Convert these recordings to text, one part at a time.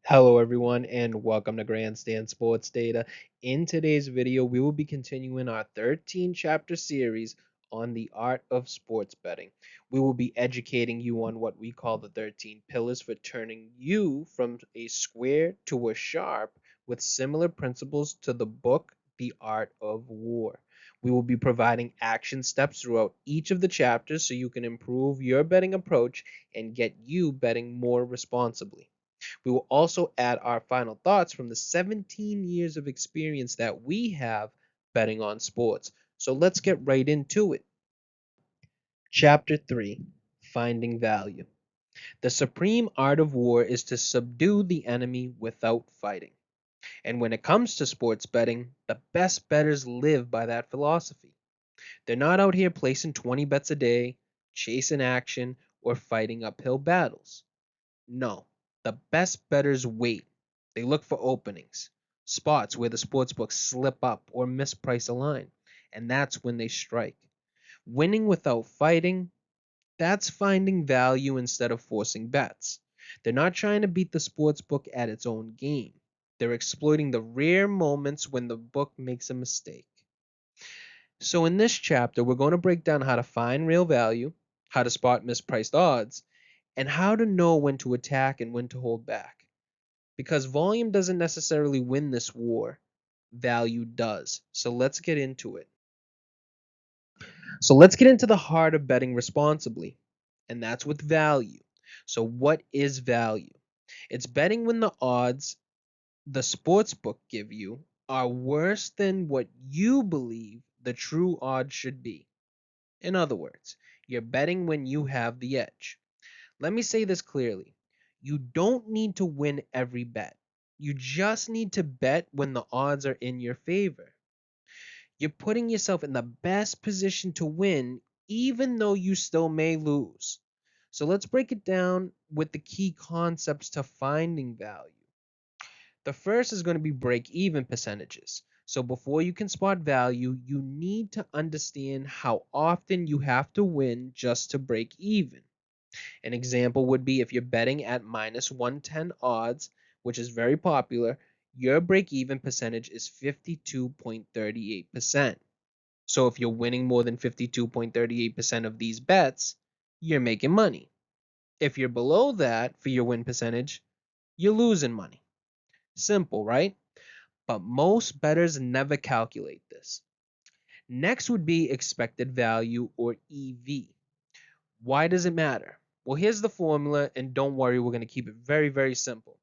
Hello everyone and welcome to Grandstand Sports Data. In today's video, we will be continuing our 13 chapter series on the art of sports betting. We will be educating you on what we call the 13 pillars for turning you from a square to a sharp with similar principles to the book The Art of War. We will be providing action steps throughout each of the chapters so you can improve your betting approach and get you betting more responsibly. We will also add our final thoughts from the 17 years of experience that we have betting on sports. So let's get right into it. Chapter 3, Finding Value. The supreme art of war is to subdue the enemy without fighting. And when it comes to sports betting, the best bettors live by that philosophy. They're not out here placing 20 bets a day, chasing action, or fighting uphill battles. No, the best bettors wait. They look for openings, spots where the sportsbooks slip up or misprice a line, and that's when they strike. Winning without fighting, that's finding value instead of forcing bets. They're not trying to beat the sportsbook at its own game. They're exploiting the rare moments when the book makes a mistake. So in this chapter, we're going to break down how to find real value, how to spot mispriced odds, and how to know when to attack and when to hold back. Because volume doesn't necessarily win this war, value does. So let's get into it. So let's get into the heart of betting responsibly, and that's with value. So, what is value? It's betting when the odds the sportsbook give you are worse than what you believe the true odds should be. In other words, you're betting when you have the edge. Let me say this clearly. You don't need to win every bet. You just need to bet when the odds are in your favor. You're putting yourself in the best position to win, even though you still may lose. So let's break it down with the key concepts to finding value. The first is going to be break even percentages. So before you can spot value, you need to understand how often you have to win just to break even. An example would be if you're betting at minus 110 odds, which is very popular, your break even percentage is 52.38%. So if you're winning more than 52.38% of these bets, you're making money. If you're below that for your win percentage, you're losing money. Simple, right? But most bettors never calculate this. Next would be expected value, or EV. Why does it matter? Well, here's the formula, and don't worry, we're going to keep it very, very simple.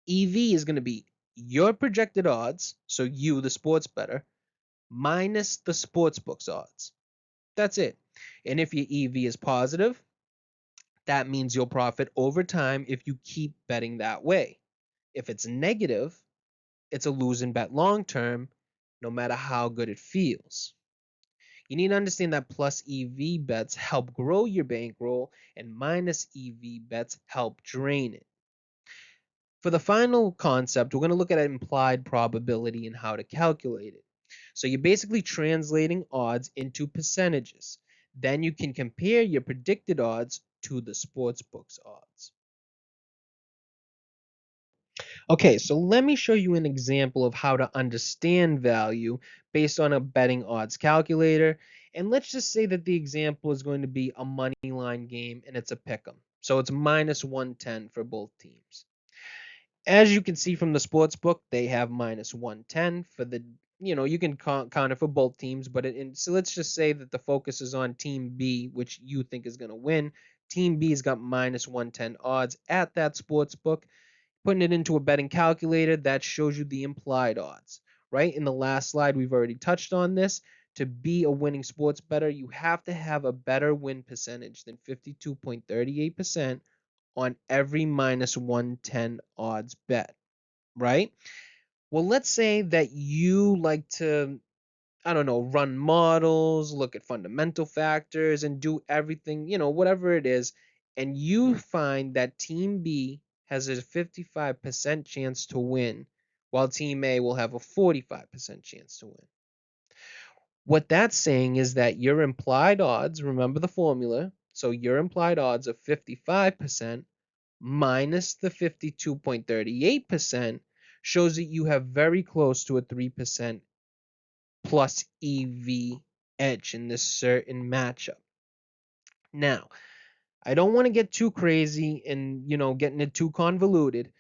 EV is going to be your projected odds, so you, the sports bettor, minus the sportsbook's odds. That's it. And if your EV is positive, that means you'll profit over time if you keep betting that way. If it's negative, it's a losing bet long term, no matter how good it feels. You need to understand that plus EV bets help grow your bankroll and minus EV bets help drain it. For the final concept, we're going to look at implied probability and how to calculate it. So you're basically translating odds into percentages. Then you can compare your predicted odds to the sportsbook's odds. Okay, so let me show you an example of how to understand value based on a betting odds calculator. And let's just say that the example is going to be a money line game and it's a pick 'em. So it's minus 110 for both teams. As you can see from the sports book, they have minus 110 for the, you can count it for both teams, but so let's just say that the focus is on team B, which you think is going to win. Team B's got minus 110 odds at that sports book. Putting it into a betting calculator, that shows you the implied odds, right? In the last slide, we've already touched on this. To be a winning sports bettor, you have to have a better win percentage than 52.38% on every minus 110 odds bet, right? Well, let's say that you like to, I don't know, run models, look at fundamental factors, and do everything, whatever it is, and you find that Team B has a 55% chance to win, while Team A will have a 45% chance to win. What that's saying is that your implied odds, remember the formula, so your implied odds of 55% minus the 52.38% shows that you have very close to a 3% plus EV edge in this certain matchup. Now, I don't want to get too crazy and, getting it too convoluted,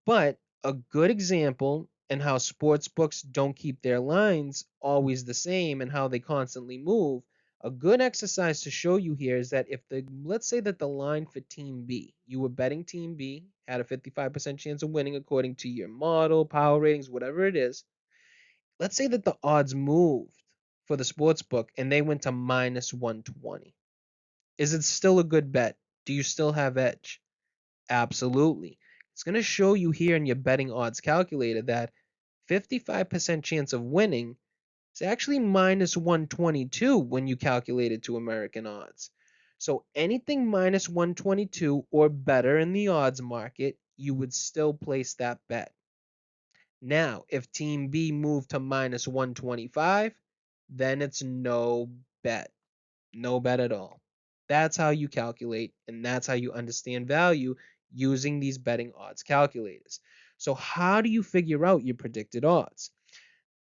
but a good example and how sports books don't keep their lines always the same and how they constantly move. A good exercise to show you here is that let's say that the line for team B, you were betting team B, had a 55% chance of winning according to your model, power ratings, whatever it is. Let's say that the odds moved for the sports book and they went to minus 120. Is it still a good bet? Do you still have edge? Absolutely. It's going to show you here in your betting odds calculator that 55% chance of winning is actually minus 122 when you calculate it to American odds. So anything minus 122 or better in the odds market, you would still place that bet. Now, if team B moved to minus 125, then it's no bet. No bet at all. That's how you calculate, and that's how you understand value using these betting odds calculators. So, how do you figure out your predicted odds?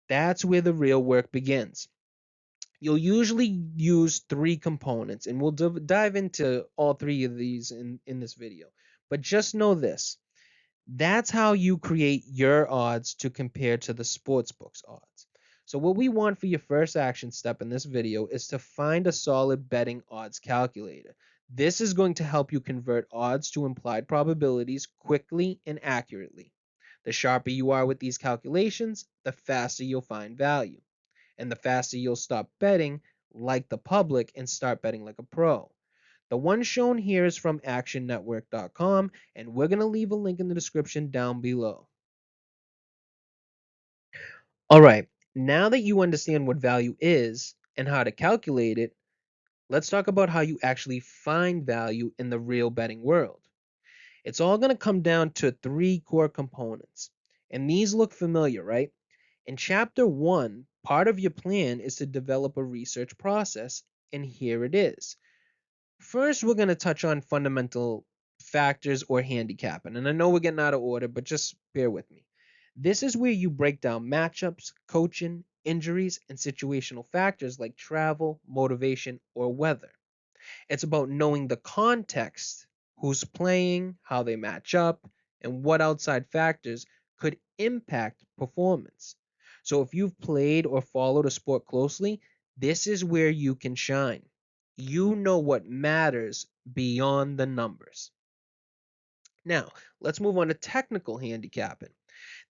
That's where the real work begins. You'll usually use three components, and we'll dive into all three of these in this video. But just know this, that's how you create your odds to compare to the sportsbook's odds. So what we want for your first action step in this video is to find a solid betting odds calculator. This is going to help you convert odds to implied probabilities quickly and accurately. The sharper you are with these calculations, the faster you'll find value. And the faster you'll stop betting like the public and start betting like a pro. The one shown here is from actionnetwork.com, and we're going to leave a link in the description down below. All right, now that you understand what value is and how to calculate it, let's talk about how you actually find value in the real betting world. It's all going to come down to three core components, and these look familiar, right? In chapter 1, part of your plan is to develop a research process, and here it is. First, we're going to touch on fundamental factors or handicapping. And I know we're getting out of order, but just bear with me. This is where you break down matchups, coaching, injuries, and situational factors like travel, motivation, or weather. It's about knowing the context, who's playing, how they match up, and what outside factors could impact performance. So if you've played or followed a sport closely, this is where you can shine. You know what matters beyond the numbers. Now, let's move on to technical handicapping.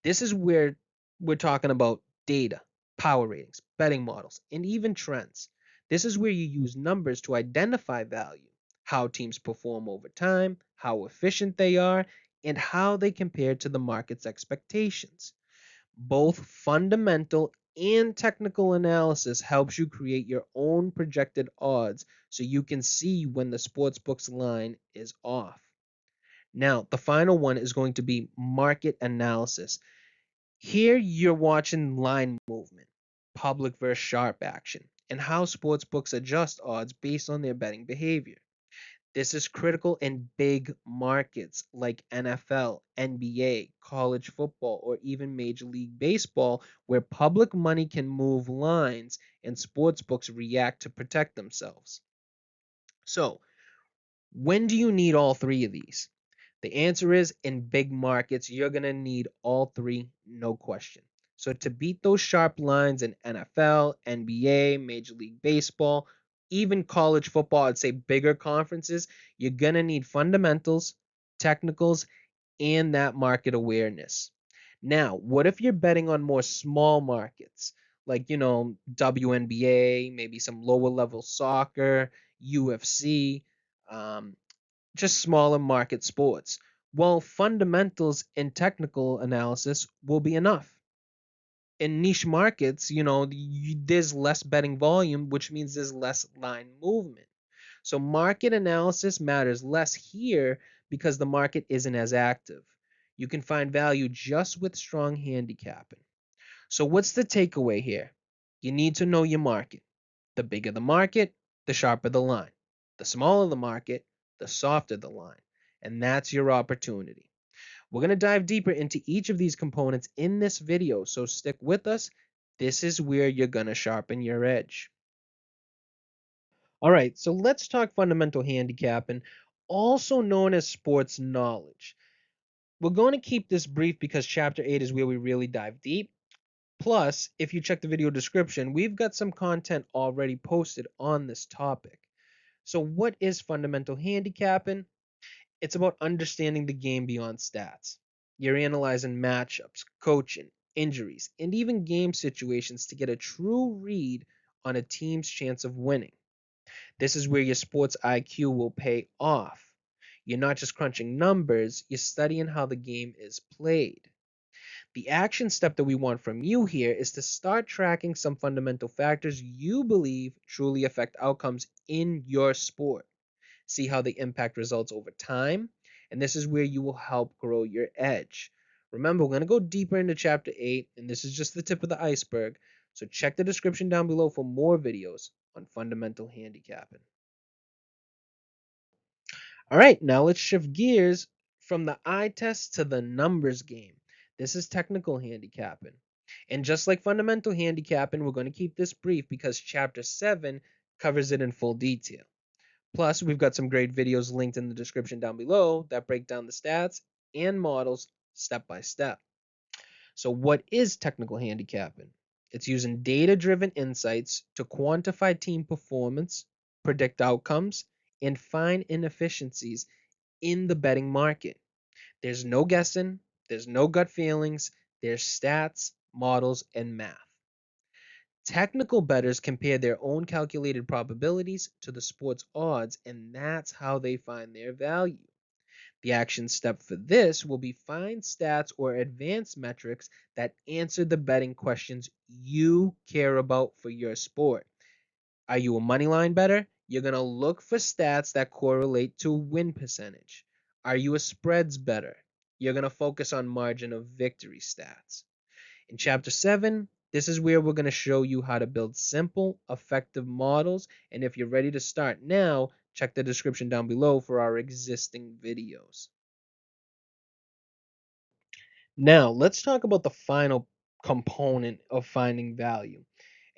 This is where we're talking about data, power ratings, betting models, and even trends. This is where you use numbers to identify value, how teams perform over time, how efficient they are, and how they compare to the market's expectations. Both fundamental and technical analysis helps you create your own projected odds so you can see when the sportsbook's line is off. Now, the final one is going to be market analysis. Here you're watching line movement, public versus sharp action, and how sportsbooks adjust odds based on their betting behavior. This is critical in big markets like NFL, NBA, college football, or even Major League Baseball, where public money can move lines and sportsbooks react to protect themselves. So, when do you need all three of these? The answer is in big markets, you're going to need all three, no question. So to beat those sharp lines in NFL, NBA, Major League Baseball, even college football, I'd say bigger conferences, you're going to need fundamentals, technicals, and that market awareness. Now, what if you're betting on more small markets, like, WNBA, maybe some lower level soccer, UFC, um, just smaller market sports? Well, fundamentals and technical analysis will be enough. In niche markets, there's less betting volume, which means there's less line movement. So market analysis matters less here because the market isn't as active. You can find value just with strong handicapping. So what's the takeaway here? You need to know your market. The bigger the market, the sharper the line. The smaller the market, the softer the line. and that's your opportunity. We're going to dive deeper into each of these components in this video, so stick with us. This is where you're going to sharpen your edge. All right, so let's talk fundamental handicapping, also known as sports knowledge. We're going to keep this brief because chapter 8 is where we really dive deep. Plus, if you check the video description, we've got some content already posted on this topic. So, what is fundamental handicapping? It's about understanding the game beyond stats. You're analyzing matchups, coaching, injuries, and even game situations to get a true read on a team's chance of winning. This is where your sports IQ will pay off. You're not just crunching numbers, you're studying how the game is played. The action step that we want from you here is to start tracking some fundamental factors you believe truly affect outcomes in your sport. See how they impact results over time, and this is where you will help grow your edge. Remember, we're going to go deeper into chapter 8, and this is just the tip of the iceberg. So check the description down below for more videos on fundamental handicapping. All right, now let's shift gears from the eye test to the numbers game. This is technical handicapping. And just like fundamental handicapping, we're going to keep this brief because chapter 7 covers it in full detail. Plus, we've got some great videos linked in the description down below that break down the stats and models step by step. So, what is technical handicapping? It's using data driven insights to quantify team performance, predict outcomes, and find inefficiencies in the betting market. There's no guessing, there's no gut feelings, there's stats, models, and math. Technical bettors compare their own calculated probabilities to the sport's odds, and that's how they find their value. The action step for this will be find stats or advanced metrics that answer the betting questions you care about for your sport. Are you a moneyline bettor? You're going to look for stats that correlate to win percentage. Are you a spreads bettor? You're going to focus on margin of victory stats. In chapter 7, this is where we're going to show you how to build simple, effective models. And if you're ready to start now, check the description down below for our existing videos. Now, let's talk about the final component of finding value.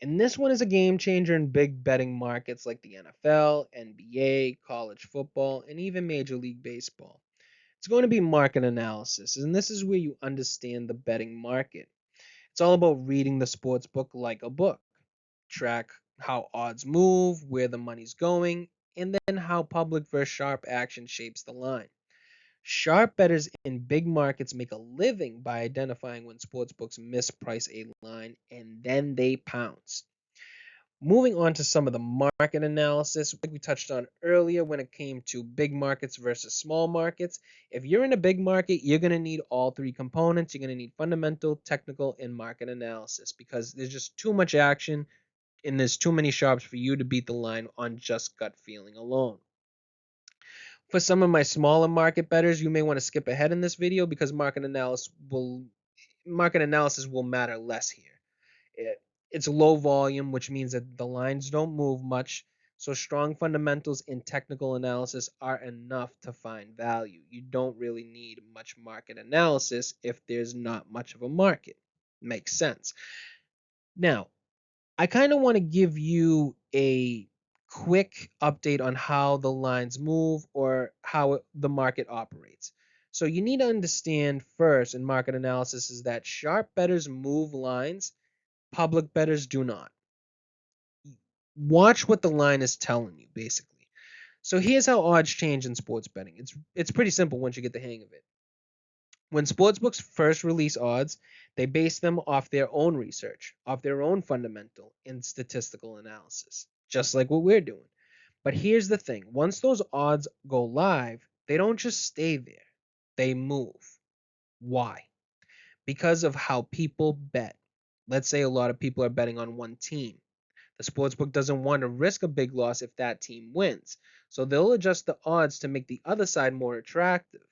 And this one is a game changer in big betting markets like the NFL, NBA, college football, and even Major League Baseball. It's going to be market analysis, and this is where you understand the betting market. It's all about reading the sports book like a book. Track how odds move, where the money's going, and then how public versus sharp action shapes the line. Sharp bettors in big markets make a living by identifying when sportsbooks misprice a line and then they pounce. Moving on to some of the market analysis, like we touched on earlier when it came to big markets versus small markets. If you're in a big market, you're going to need all three components. You're going to need fundamental, technical, and market analysis because there's just too much action and there's too many sharps for you to beat the line on just gut feeling alone. For some of my smaller market bettors, you may want to skip ahead in this video because market analysis will matter less here. It's low volume, which means that the lines don't move much. So strong fundamentals in technical analysis are enough to find value. You don't really need much market analysis if there's not much of a market. Makes sense. Now, I kind of want to give you a quick update on how the lines move or how the market operates. So you need to understand first in market analysis is that sharp bettors move lines, public bettors do not. Watch what the line is telling you, basically. So here's how odds change in sports betting. It's pretty simple once you get the hang of it. When sportsbooks first release odds, they base them off their own research, off their own fundamental and statistical analysis, just like what we're doing. But here's the thing, once those odds go live, they don't just stay there. They move. Why? Because of how people bet. Let's say a lot of people are betting on one team. The sportsbook doesn't want to risk a big loss if that team wins, so they'll adjust the odds to make the other side more attractive.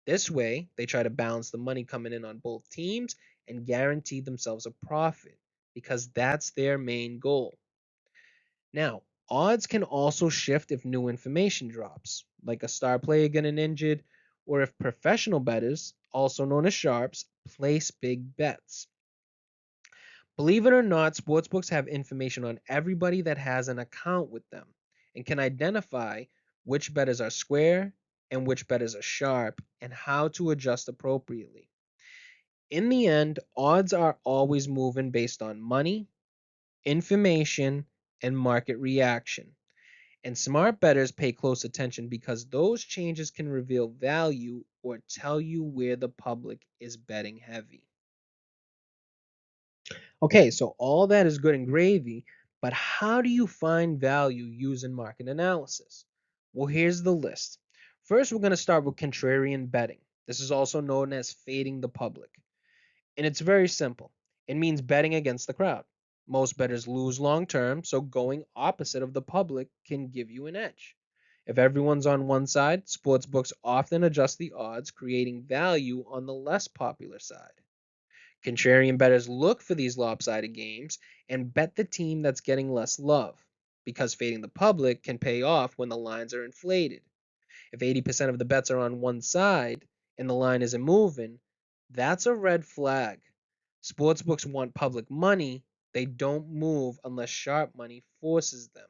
This way, they try to balance the money coming in on both teams and guarantee themselves a profit because that's their main goal. Now, odds can also shift if new information drops. like a star player getting injured, or if professional bettors, also known as sharps, place big bets. Believe it or not, sportsbooks have information on everybody that has an account with them and can identify which bettors are square and which bettors are sharp and how to adjust appropriately. In the end, odds are always moving based on money, information, and market reaction. And smart bettors pay close attention because those changes can reveal value or tell you where the public is betting heavy. Okay, so all that is good and gravy, but how do you find value using market analysis? Well, here's the list. First, we're going to start with contrarian betting. This is also known as fading the public. And it's very simple. It means betting against the crowd. Most bettors lose long term, so going opposite of the public can give you an edge. If everyone's on one side, sportsbooks often adjust the odds, creating value on the less popular side. Contrarian bettors look for these lopsided games and bet the team that's getting less love, because fading the public can pay off when the lines are inflated. If 80% of the bets are on one side and the line isn't moving, that's a red flag. Sportsbooks want public money, they don't move unless sharp money forces them.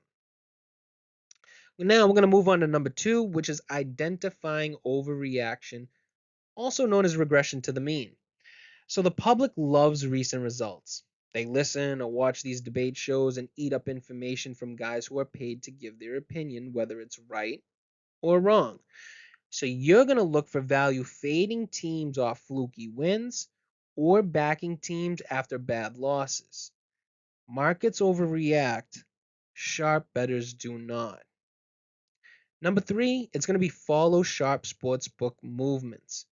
Now we're going to move on to number 2, which is identifying overreaction, also known as regression to the mean. So the public loves recent results. They listen or watch these debate shows and eat up information from guys who are paid to give their opinion, whether it's right or wrong. So you're going to look for value fading teams off fluky wins or backing teams after bad losses. Markets overreact, sharp bettors do not. Number 3, it's going to be follow sharp sportsbook movements.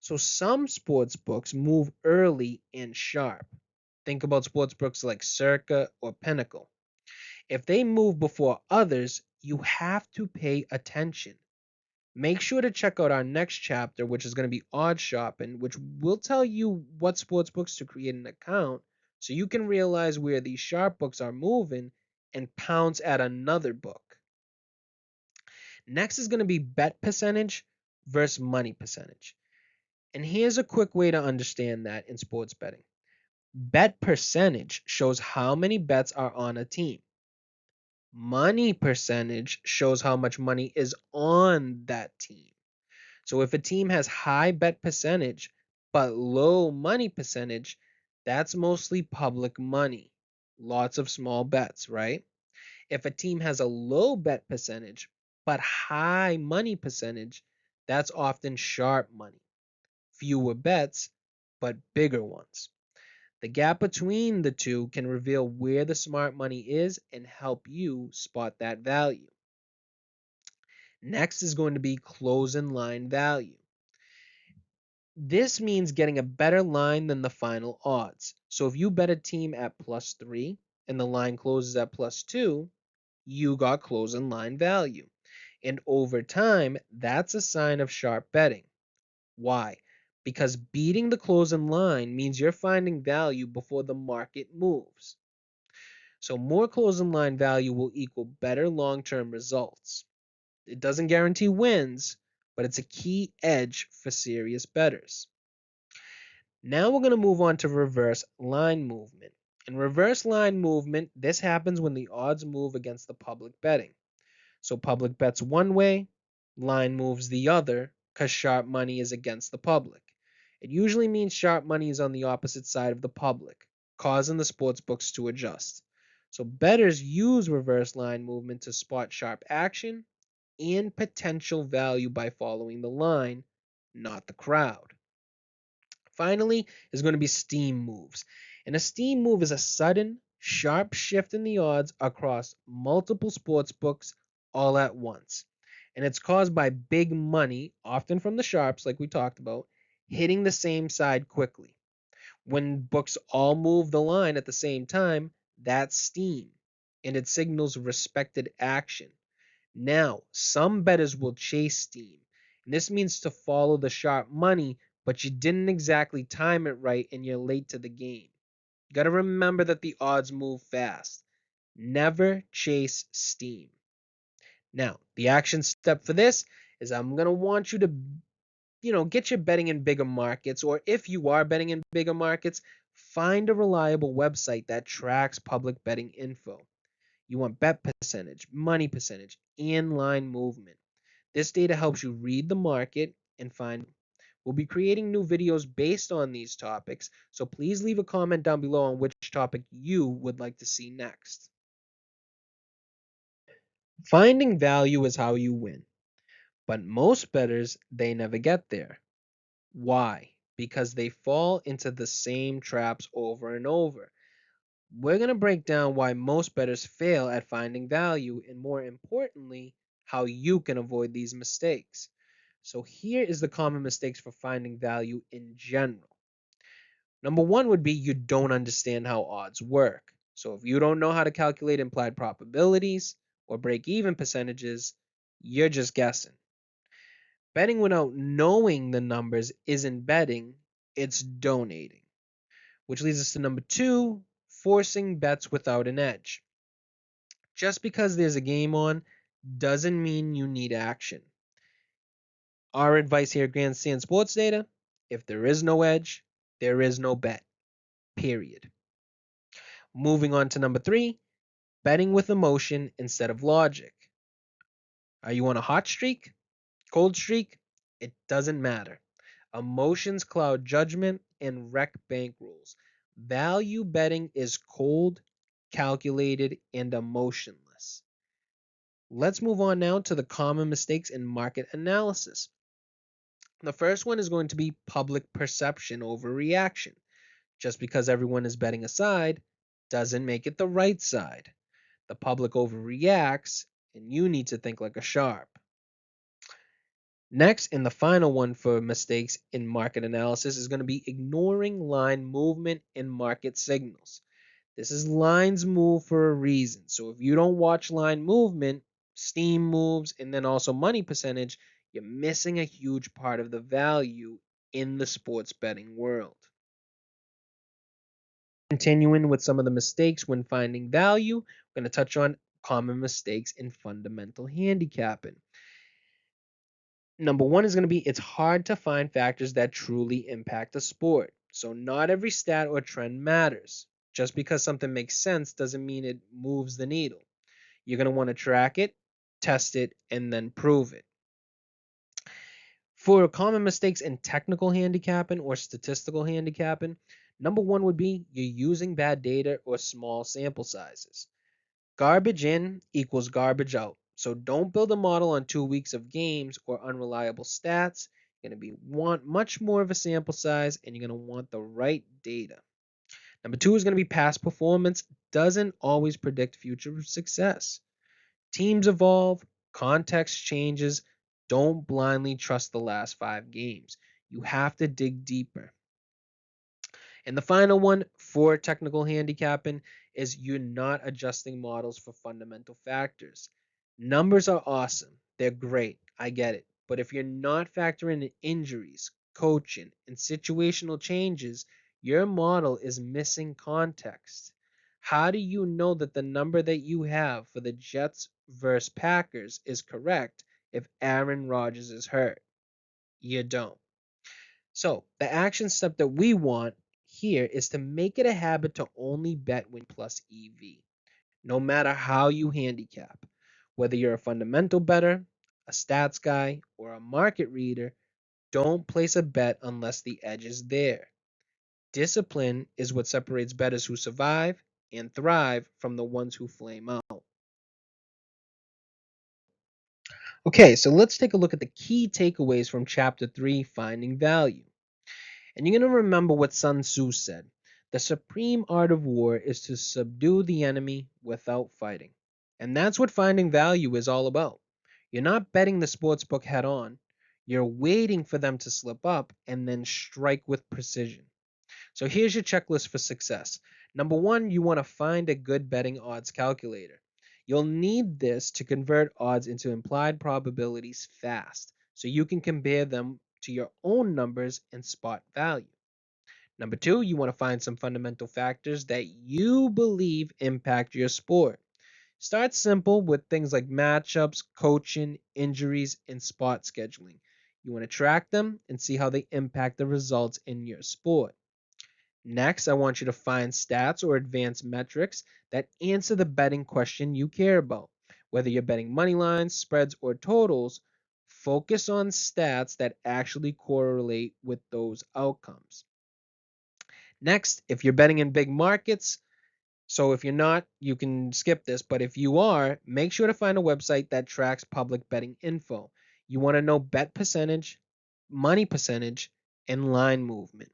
So some sportsbooks move early and sharp. Think about sportsbooks like Circa or Pinnacle. If they move before others, you have to pay attention. Make sure to check out our next chapter, which is going to be odd shopping, which will tell you what sportsbooks to create an account so you can realize where these sharp books are moving and pounce at another book. Next is going to be bet percentage versus money percentage. And here's a quick way to understand that in sports betting. Bet percentage shows how many bets are on a team. Money percentage shows how much money is on that team. So if a team has high bet percentage but low money percentage, that's mostly public money. Lots of small bets, right? If a team has a low bet percentage but high money percentage, that's often sharp money. Fewer bets, but bigger ones. The gap between the two can reveal where the smart money is and help you spot that value. Next is going to be closing line value. This means getting a better line than the final odds. So if you bet a team at +3 and the line closes at +2, you got closing line value. And over time, that's a sign of sharp betting. Why? Because beating the closing line means you're finding value before the market moves. So more closing line value will equal better long-term results. It doesn't guarantee wins, but it's a key edge for serious bettors. Now we're going to move on to reverse line movement. In reverse line movement, this happens when the odds move against the public betting. So public bets one way, line moves the other, because sharp money is against the public. It usually means sharp money is on the opposite side of the public, causing the sports books to adjust. So bettors use reverse line movement to spot sharp action and potential value by following the line, not the crowd. Finally, is going to be steam moves. And a steam move is a sudden, sharp shift in the odds across multiple sports books all at once. And it's caused by big money, often from the sharps, like we talked about, hitting the same side quickly. When books all move the line at the same time, that's steam, and it signals respected action. Now, some bettors will chase steam, and this means to follow the sharp money, but you didn't exactly time it right and you're late to the game. You got to remember that the odds move fast. Never chase steam. Now, the action step for this is I'm going to want you to, get your betting in bigger markets, or if you are betting in bigger markets, find a reliable website that tracks public betting info. You want bet percentage, money percentage, and line movement. This data helps you read the market and find. We'll be creating new videos based on these topics, so please leave a comment down below on which topic you would like to see next. Finding value is how you win, but most bettors, they never get there. Why? Because they fall into the same traps over and over. We're going to break down why most bettors fail at finding value, and more importantly, how you can avoid these mistakes. So here is the common mistakes for finding value in general. Number one would be you don't understand how odds work. So if you don't know how to calculate implied probabilities or break even percentages, you're just guessing. Betting without knowing the numbers isn't betting, it's donating. Which leads us to number two, forcing bets without an edge. Just because there's a game on doesn't mean you need action. Our advice here at Grandstand Sports Data, if there is no edge, there is no bet. Period. Moving on to number three, betting with emotion instead of logic. Are you on a hot streak? Cold streak? It doesn't matter. Emotions cloud judgment and wreck bankrolls. Value betting is cold, calculated, and emotionless. Let's move on now to the common mistakes in market analysis. The first one is going to be public perception over reaction. Just because everyone is betting a side doesn't make it the right side. The public overreacts, and you need to think like a sharp. Next, and the final one for mistakes in market analysis is going to be ignoring line movement and market signals. This is lines move for a reason. So if you don't watch line movement, steam moves, and then also money percentage, you're missing a huge part of the value in the sports betting world. Continuing with some of the mistakes when finding value, we're going to touch on common mistakes in fundamental handicapping. Number one is going to be it's hard to find factors that truly impact the sport. So not every stat or trend matters. Just because something makes sense doesn't mean it moves the needle. You're going to want to track it, test it, and then prove it. For common mistakes in technical handicapping or statistical handicapping, number one would be you're using bad data or small sample sizes. Garbage in equals garbage out. So don't build a model on 2 weeks of games or unreliable stats. You're going to want much more of a sample size, and you're going to want the right data. Number two is going to be past performance doesn't always predict future success. Teams evolve, context changes. Don't blindly trust the last 5 games. You have to dig deeper. And the final one for technical handicapping is you're not adjusting models for fundamental factors. Numbers are awesome. They're great. I get it. But if you're not factoring in injuries, coaching, and situational changes, your model is missing context. How do you know that the number that you have for the Jets versus Packers is correct if Aaron Rodgers is hurt? You don't. So the action step that we want here is to make it a habit to only bet when plus EV, no matter how you handicap. Whether you're a fundamental bettor, a stats guy, or a market reader, don't place a bet unless the edge is there. Discipline is what separates bettors who survive and thrive from the ones who flame out. Okay, so let's take a look at the key takeaways from chapter 3, Finding Value. And you're going to remember what Sun Tzu said. The supreme art of war is to subdue the enemy without fighting. And that's what finding value is all about. You're not betting the sportsbook head on. You're waiting for them to slip up and then strike with precision. So here's your checklist for success. Number one, you want to find a good betting odds calculator. You'll need this to convert odds into implied probabilities fast, so you can compare them to your own numbers and spot value. Number two, you want to find some fundamental factors that you believe impact your sport. Start simple with things like matchups, coaching, injuries, and spot scheduling. You want to track them and see how they impact the results in your sport. Next, I want you to find stats or advanced metrics that answer the betting question you care about. Whether you're betting money lines, spreads, or totals, focus on stats that actually correlate with those outcomes. Next, if you're betting in big markets, so if you're not, you can skip this, but if you are, make sure to find a website that tracks public betting info. You want to know bet percentage, money percentage, and line movement.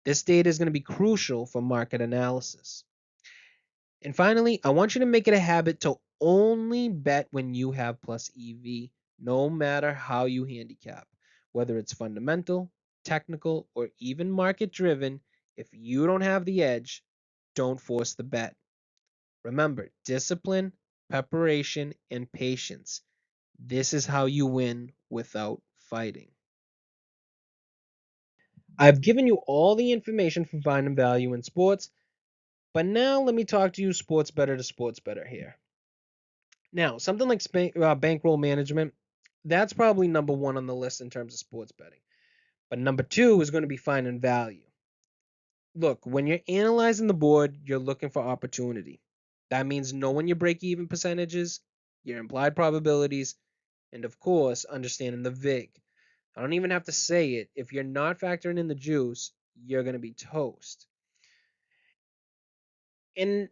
This data is going to be crucial for market analysis. And finally, I want you to make it a habit to only bet when you have plus EV, no matter how you handicap. Whether it's fundamental, technical, or even market driven, if you don't have the edge, don't force the bet. Remember, discipline, preparation, and patience. This is how you win without fighting. I've given you all the information for finding value in sports, but now let me talk to you sports better to sports better here. Now, something like bankroll management, that's probably number one on the list in terms of sports betting. But number two is going to be finding value. Look, when you're analyzing the board, you're looking for opportunity. That means knowing your break even percentages, your implied probabilities, and of course, understanding the VIG. I don't even have to say it. If you're not factoring in the juice, you're going to be toast. And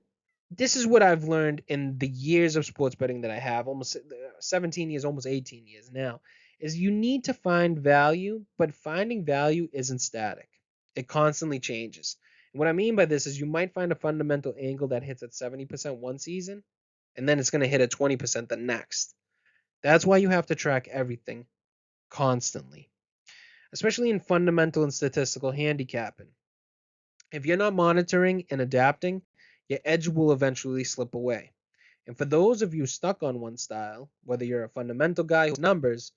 this is what I've learned in the years of sports betting that I have, almost 17 years, almost 18 years now, is you need to find value, but finding value isn't static. It constantly changes. And what I mean by this is you might find a fundamental angle that hits at 70% one season, and then it's going to hit at 20% the next. That's why you have to track everything constantly, especially in fundamental and statistical handicapping. If you're not monitoring and adapting, your edge will eventually slip away. And for those of you stuck on one style, whether you're a fundamental guy who numbers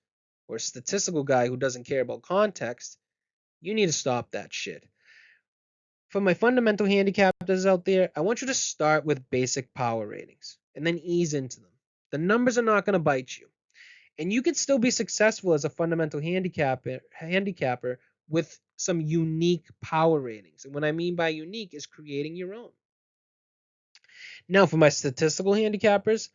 or a statistical guy who doesn't care about context, you need to stop that shit. For my fundamental handicappers out there, I want you to start with basic power ratings and then ease into them. The numbers are not going to bite you. And you can still be successful as a fundamental handicapper with some unique power ratings. And what I mean by unique is creating your own. Now, for my statistical handicappers,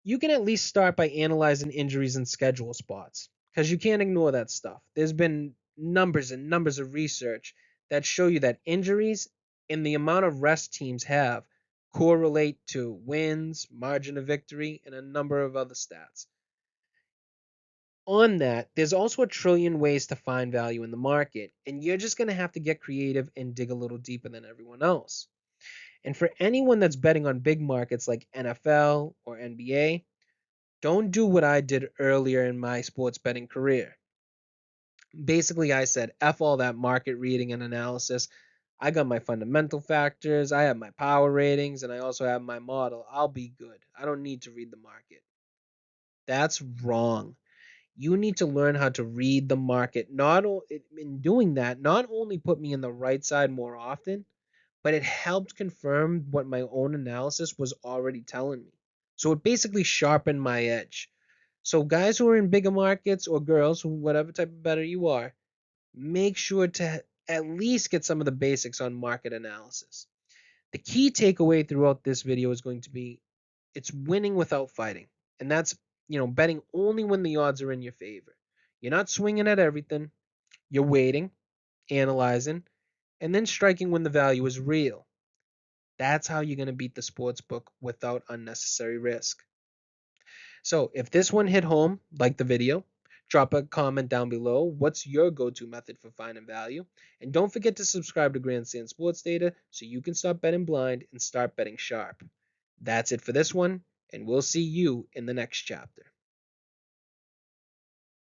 you can at least start by analyzing injuries and schedule spots because you can't ignore that stuff. There's been numbers and numbers of research that show you that injuries and the amount of rest teams have correlate to wins, margin of victory, and a number of other stats. On that, there's also a trillion ways to find value in the market, and you're just going to have to get creative and dig a little deeper than everyone else. And for anyone that's betting on big markets like NFL or NBA, don't do what I did earlier in my sports betting career. Basically, I said, F all that market reading and analysis. I got my fundamental factors, I have my power ratings, and I also have my model. I'll be good. I don't need to read the market. That's wrong. You need to learn how to read the market. Not in doing that, not only put me in the right side more often, but it helped confirm what my own analysis was already telling me. So it basically sharpened my edge. So guys who are in bigger markets or girls, whatever type of better you are, make sure to at least get some of the basics on market analysis. The key takeaway throughout this video is going to be it's winning without fighting. And that's, betting only when the odds are in your favor. You're not swinging at everything. You're waiting, analyzing, and then striking when the value is real. That's how you're going to beat the sports book without unnecessary risk. So if this one hit home, like the video, drop a comment down below. What's your go-to method for finding value? And don't forget to subscribe to Grandstand Sports Data so you can stop betting blind and start betting sharp. That's it for this one, and we'll see you in the next chapter.